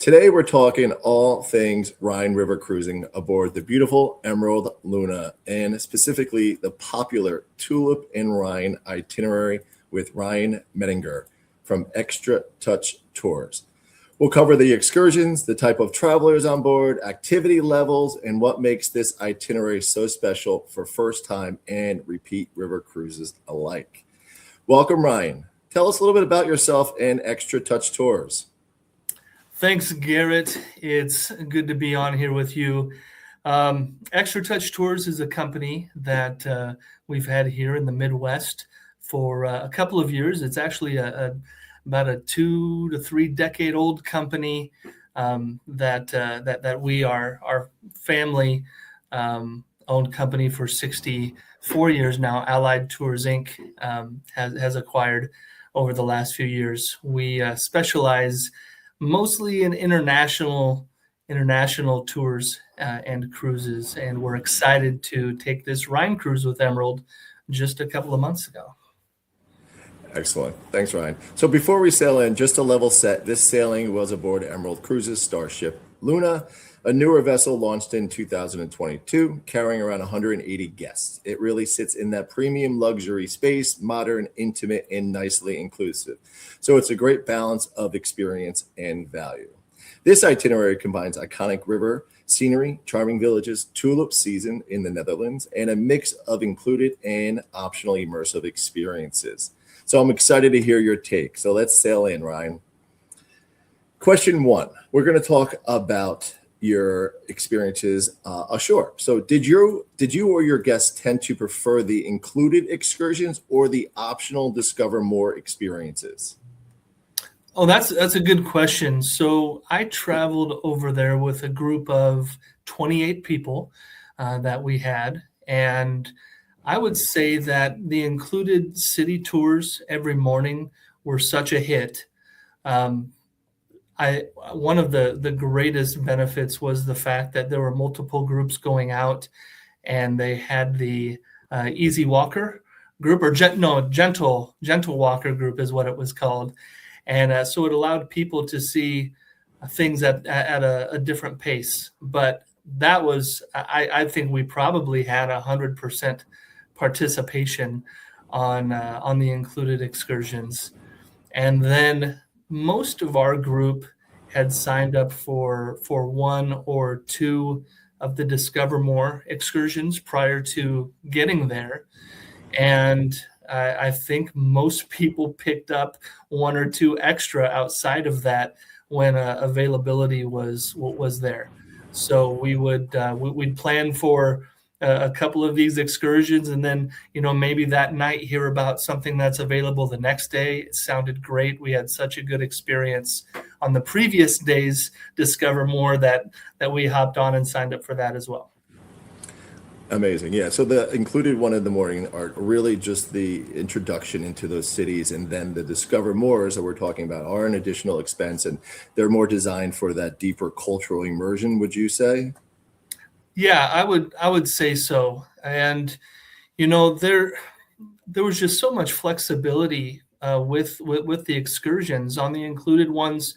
Today we're talking all things Rhine River cruising aboard the beautiful Emerald Luna and specifically the popular Tulip and Rhine itinerary with Ryan Medinger from Extra Touch Tours. We'll cover the excursions, the type of travelers on board, activity levels, and what makes this itinerary so special for first-time and repeat river cruises alike. Welcome, Ryan. Tell us a little bit about yourself and Extra Touch Tours. Thanks, Garrett. It's good to be on here with you. Extra Touch Tours is a company that we've had here in the Midwest for a couple of years. It's actually about a 2 to 3 decade old company that we are our family owned company for 64 years now. Allied Tours Inc. Has acquired over the last few years. We specialize mostly in international tours and cruises, and we're excited to take this Rhine cruise with Emerald just a couple of months ago. Excellent. Thanks, Ryan. So before we sail in, just to level set, this sailing was aboard Emerald Cruises Starship Luna, a newer vessel launched in 2022, carrying around 180 guests. It really sits in that premium luxury space, modern, intimate, and nicely inclusive. So it's a great balance of experience and value. This itinerary combines iconic river scenery, charming villages, tulip season in the Netherlands, and a mix of included and optional immersive experiences. So I'm excited to hear your take. So let's sail in, Ryan. Question 1, we're going to talk about your experiences ashore. So did you or your guests tend to prefer the included excursions or the optional Discover More experiences? Oh, that's a good question. So I traveled over there with a group of 28 people that we had, and I would say that the included city tours every morning were such a hit. One of the greatest benefits was the fact that there were multiple groups going out, and they had the easy walker group, or gentle walker group is what it was called, and so it allowed people to see things at a different pace. But that was, I think we probably had 100% participation on the included excursions, and then most of our group had signed up for 1 or 2 of the Discover More excursions prior to getting there, and I think most people picked up 1 or 2 extra outside of that when availability was there. So we'd plan for a couple of these excursions, and then maybe that night hear about something that's available the next day. It sounded great. We had such a good experience on the previous day's Discover More that we hopped on and signed up for that as well. Amazing. Yeah. So the included one in the morning are really just the introduction into those cities, and then the Discover Mores that we're talking about are an additional expense, and they're more designed for that deeper cultural immersion, would you say? Yeah, I would say so. And there was just so much flexibility with the excursions. On the included ones,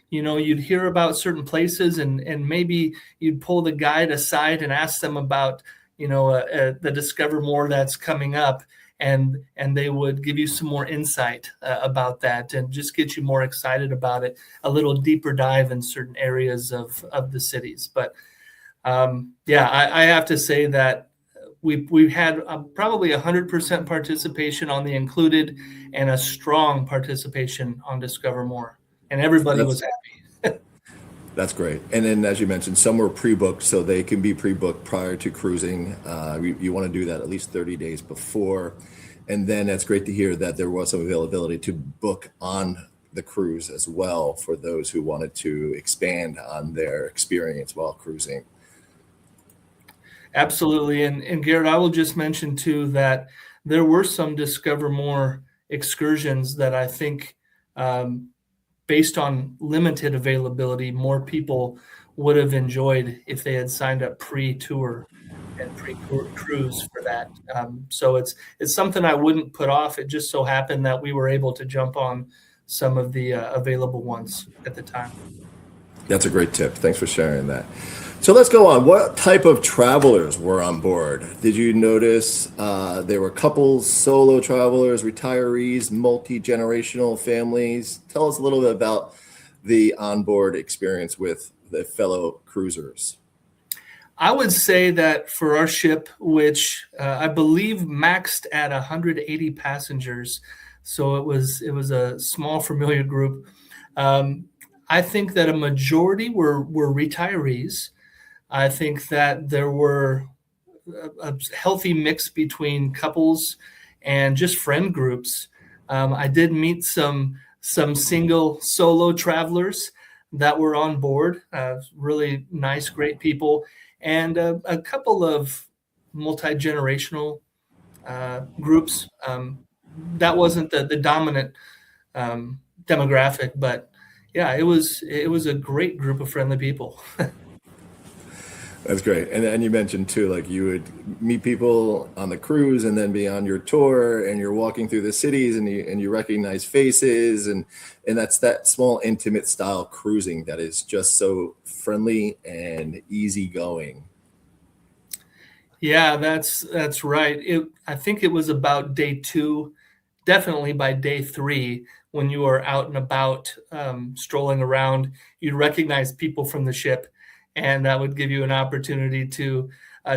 you'd hear about certain places, and maybe you'd pull the guide aside and ask them about the Discover More that's coming up, and they would give you some more insight about that and just get you more excited about it, a little deeper dive in certain areas of the cities. But I have to say that we've had probably 100% participation on the included and a strong participation on Discover More, and everybody was happy. That's great. And then, as you mentioned, some were pre-booked, so they can be pre-booked prior to cruising. You want to do that at least 30 days before. And then it's great to hear that there was some availability to book on the cruise as well for those who wanted to expand on their experience while cruising. Absolutely. And Garrett, I will just mention too that there were some Discover More excursions that I think, based on limited availability, more people would have enjoyed if they had signed up pre-tour and pre-cruise for that. So it's something I wouldn't put off. It just so happened that we were able to jump on some of the available ones at the time. That's a great tip. Thanks for sharing that. So let's go on. What type of travelers were on board? Did you notice there were couples, solo travelers, retirees, multi-generational families? Tell us a little bit about the onboard experience with the fellow cruisers. I would say that for our ship, which I believe maxed at 180 passengers, so it was a small familiar group. Um, I think that a majority were retirees. I think that there were a healthy mix between couples and just friend groups. I did meet some single solo travelers that were on board. Really nice, great people, and a couple of multi-generational groups. That wasn't the dominant demographic, but yeah, it was a great group of friendly people. That's great. And you mentioned too, like you would meet people on the cruise and then be on your tour and you're walking through the cities and you recognize faces and that's that small intimate style cruising that is just so friendly and easygoing. Yeah, that's right. I think it was about day 2, definitely by day 3, when you are out and about, strolling around, you'd recognize people from the ship, and that would give you an opportunity to,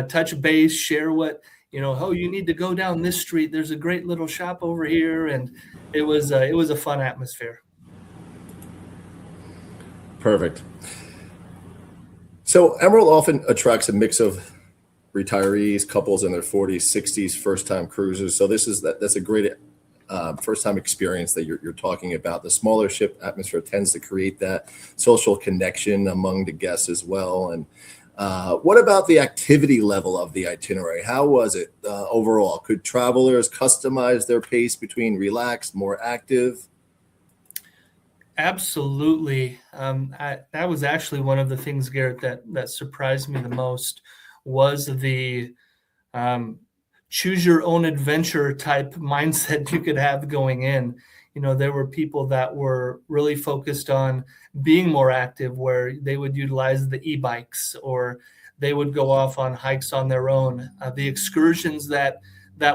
touch base, share what, "Oh, you need to go down this street. There's a great little shop over here," and it was a fun atmosphere. Perfect. So Emerald often attracts a mix of retirees, couples in their 40s, 60s, first time cruisers. So that's a great first time experience that you're talking about. The smaller ship atmosphere tends to create that social connection among the guests as well. And what about the activity level of the itinerary? How was it overall? Could travelers customize their pace between relaxed, more active? Absolutely. That was actually one of the things, Garrett, that surprised me the most was the um, choose your own adventure type mindset you could have going in. There were people that were really focused on being more active, where they would utilize the e-bikes or they would go off on hikes on their own. The excursions that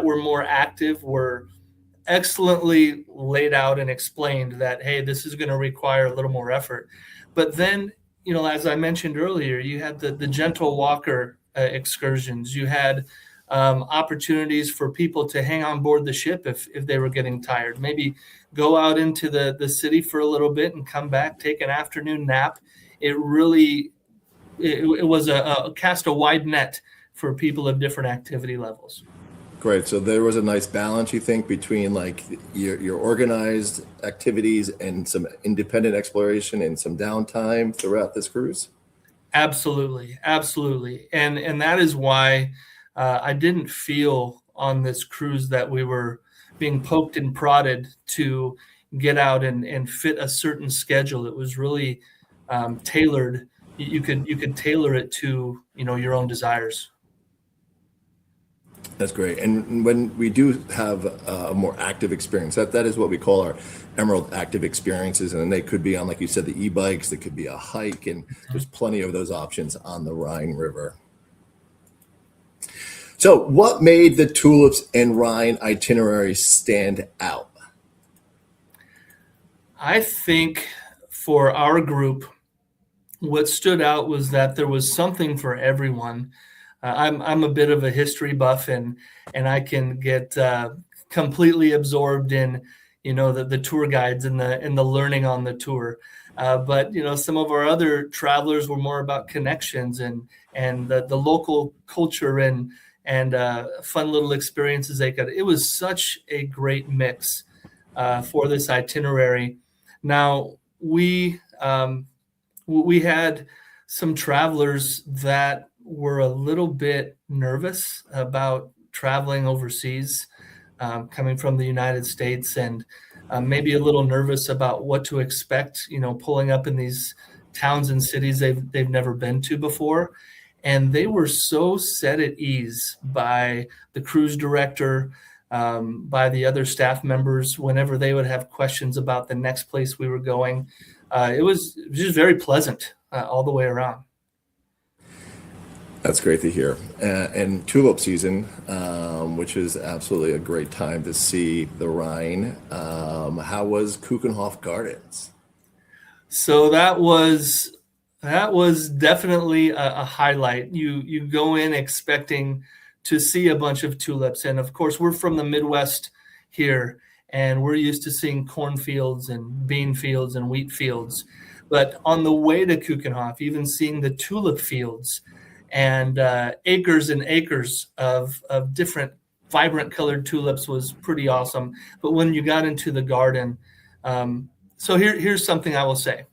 were more active were excellently laid out and explained that, hey, this is going to require a little more effort. But then, as I mentioned earlier, you had the gentle walker excursions. You had opportunities for people to hang on board the ship if they were getting tired. Maybe go out into the city for a little bit and come back, take an afternoon nap. It was a cast a wide net for people of different activity levels. Great. So there was a nice balance, you think, between like your organized activities and some independent exploration and some downtime throughout this cruise? Absolutely, absolutely, and that is why I didn't feel on this cruise that we were being poked and prodded to get out and fit a certain schedule. It was really tailored. You could tailor it to your own desires. That's great. And when we do have a more active experience, that is what we call our Emerald active experiences. And they could be on, like you said, the e-bikes, that could be a hike, and there's plenty of those options on the Rhine River. So what made the Tulips and Rhine itinerary stand out? I think for our group, what stood out was that there was something for everyone. I'm a bit of a history buff, and I can get completely absorbed in the tour guides and the learning on the tour. But some of our other travelers were more about connections and the local culture and fun little experiences they could. It was such a great mix for this itinerary. Now we had some travelers that were a little bit nervous about traveling overseas, coming from the United States, and maybe a little nervous about what to expect, pulling up in these towns and cities they've never been to before. And they were so set at ease by the cruise director, by the other staff members, whenever they would have questions about the next place we were going. It was just very pleasant. all the way around. That's great to hear. And tulip season, which is absolutely a great time to see the Rhine. How was Keukenhof Gardens? So that was definitely a highlight. You go in expecting to see a bunch of tulips, and of course we're from the Midwest here, and we're used to seeing cornfields and bean fields and wheat fields. But on the way to Keukenhof, even seeing the tulip fields and acres and acres of different vibrant colored tulips was pretty awesome. But when you got into the garden, so here's something I will say.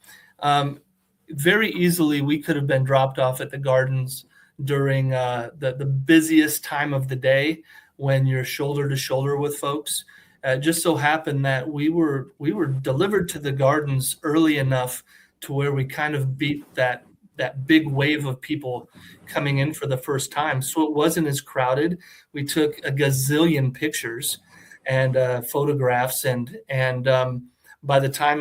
Very easily, we could have been dropped off at the gardens during the busiest time of the day when you're shoulder to shoulder with folks. Just so happened that we were delivered to the gardens early enough to where we kind of beat that big wave of people coming in for the first time. So it wasn't as crowded. We took a gazillion pictures and photographs, and by the time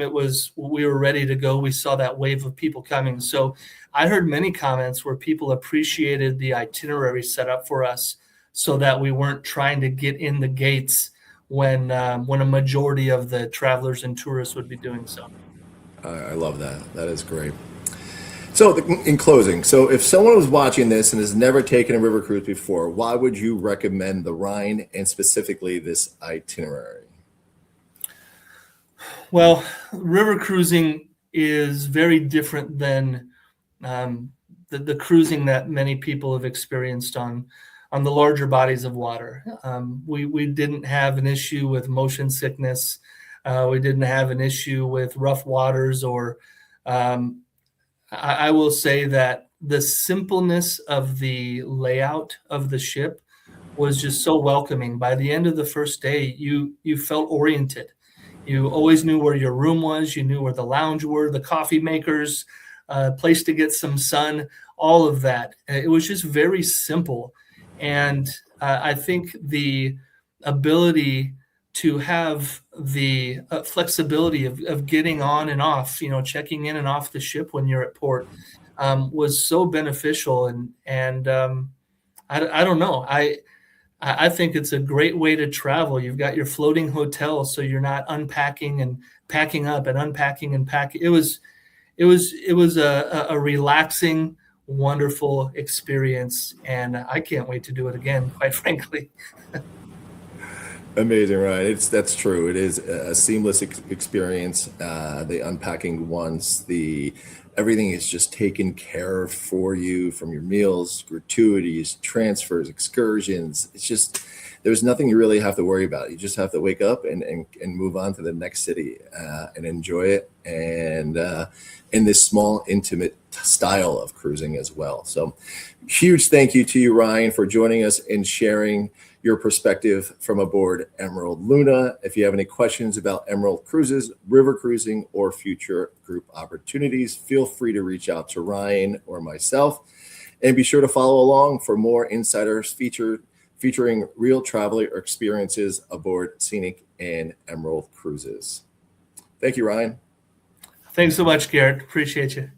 we were ready to go, we saw that wave of people coming. So I heard many comments where people appreciated the itinerary set up for us so that we weren't trying to get in the gates when a majority of the travelers and tourists would be doing so. I love that. That is great. So in closing, so if someone was watching this and has never taken a river cruise before, why would you recommend the Rhine and specifically this itinerary? Well, river cruising is very different than the cruising that many people have experienced on the larger bodies of water. We didn't have an issue with motion sickness. We didn't have an issue with rough waters, or I will say that the simpleness of the layout of the ship was just so welcoming. By the end of the first day, you felt oriented. You always knew where your room was. You knew where the lounge were, the coffee makers, place to get some sun, all of that. It was just very simple. And I think the ability to have the flexibility of getting on and off, checking in and off the ship when you're at port, was so beneficial. And I don't know. I think it's a great way to travel. You've got your floating hotel, so you're not unpacking and packing up and unpacking and packing. It was a relaxing, wonderful experience, and I can't wait to do it again, quite frankly. Amazing, right? That's true. It is a seamless experience. The unpacking once, everything is just taken care of for you, from your meals, gratuities, transfers, excursions. It's just, there's nothing you really have to worry about. You just have to wake up and move on to the next city and enjoy it. And in this small, intimate style of cruising as well. So huge thank you to you, Ryan, for joining us and sharing your perspective from aboard Emerald Luna. If you have any questions about Emerald Cruises, river cruising, or future group opportunities, feel free to reach out to Ryan or myself. And be sure to follow along for more insiders featuring real traveler experiences aboard Scenic and Emerald Cruises. Thank you, Ryan. Thanks so much, Garrett. Appreciate you.